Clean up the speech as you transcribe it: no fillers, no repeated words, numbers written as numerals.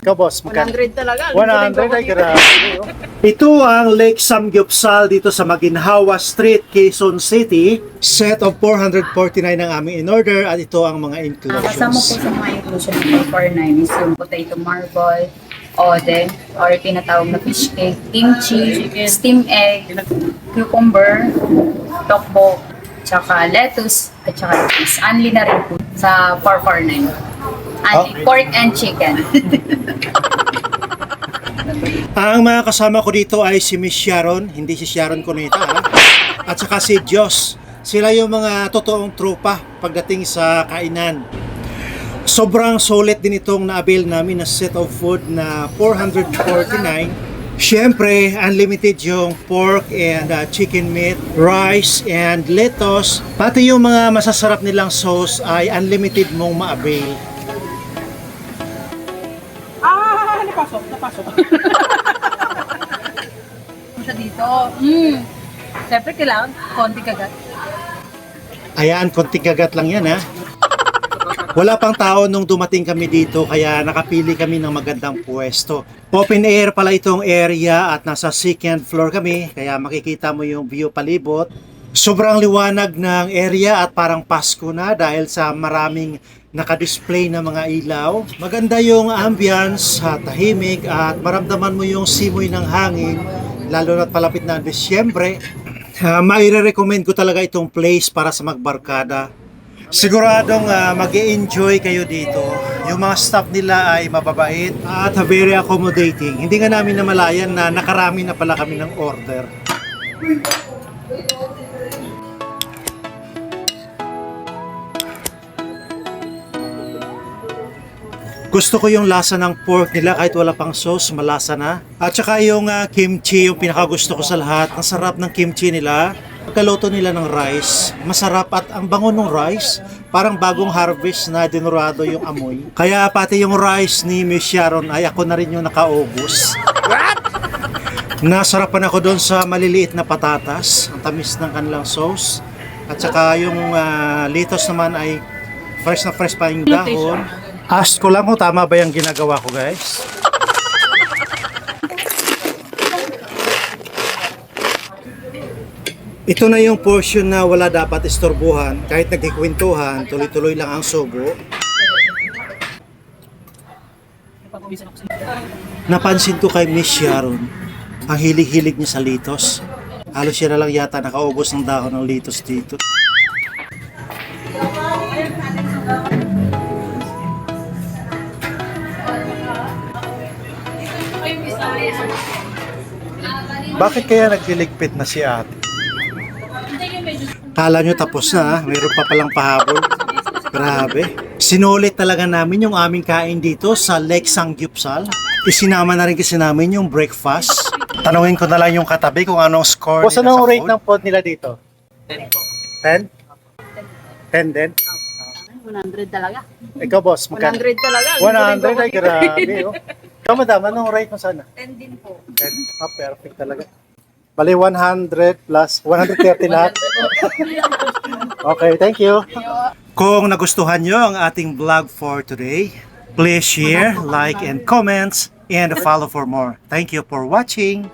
Ikaw, boss, magkano? 100 talaga. 100 ay grabe. Oh. Ito ang Lake Samgyupsal dito sa Maginhawa Street, Quezon City. Set of 449 ang aming in-order at ito ang mga Kasama po inclusions. sa mga inclusion ng 449 is yung potato marble, oden, or tinatawag na fish cake, kimchi, steamed egg, cucumber, tokbok, tsaka lettuce, at tsaka cheese. Only na rin po sa 449. Only Okay. pork and chicken. Ang mga kasama ko dito ay si Miss Sharon, hindi si Sharon Cuneta, at saka si Diyos. Sila yung mga totoong tropa pagdating sa kainan. Sobrang solid din itong na-avail namin na set of food na 449. Siyempre, unlimited yung pork and chicken meat, rice and lettuce. Pati yung mga masasarap nilang sauce ay unlimited mong ma-avail. Napasok. Siya dito. Siyempre kailangan konti kagat. Ayan, konting kagat lang yan ha. Wala pang tao nung dumating kami dito kaya nakapili kami ng magandang pwesto. Open air pala itong area at nasa second floor kami kaya makikita mo yung view palibot. Sobrang liwanag ng area at parang Pasko na dahil sa maraming nakadisplay na mga ilaw. Maganda yung ambience, tahimik at maramdaman mo yung simoy ng hangin lalo na't palapit na ang Disyembre. Maire-recommend ko talaga itong place para sa magbarkada. Siguradong mag-e-enjoy kayo dito. Yung mga staff nila ay mababait at very accommodating. Hindi nga namin namalayan na nakarami na pala kami ng order. Gusto ko yung lasa ng pork nila kahit wala pang sauce, malasa na. At saka yung kimchi, yung pinakagusto ko sa lahat. Ang sarap ng kimchi nila. Pagkaluto nila ng rice, masarap at ang bango ng rice, parang bagong harvest na dinurado yung amoy. Kaya pati yung rice ni Miss Sharon ay ako na rin yung nakaubos. Nasarapan ako doon sa maliliit na patatas, ang tamis ng kanilang sauce. At saka yung lettuce naman ay fresh na fresh pa yung dahon. Ask ko lang kung tama ba yung ginagawa ko, guys. Ito na yung portion na wala dapat istorbuhan. Kahit nagkikwentuhan, tuloy-tuloy lang ang subo. Napansin ko kay Miss Sharon, ang hilig-hilig niya sa litos. Halos siya na lang yata nakaubos ng dahon ng litos dito. Bakit kaya nagliligpit na si ate? Kala nyo tapos na, mayroon pa palang pahabol. Grabe. Sinulit talaga namin yung aming kain dito sa Lake Samgyupsal. Isinama na rin kasi namin yung breakfast. Tanungin ko na lang yung katabi kung anong score nila sa food. Rate ng food nila dito? 10 po. 10? 10 din? 100 talaga. Ikaw boss, magkano? 100 talaga. 100 ay grabe oh. Ikaw madam, anong rate mo sana? 10 din po. 10? Perfect talaga. Bali 100 plus 130 lahat. Okay, thank you. Kung nagustuhan nyo ang ating vlog for today, please share, like, and comments, and follow for more. Thank you for watching.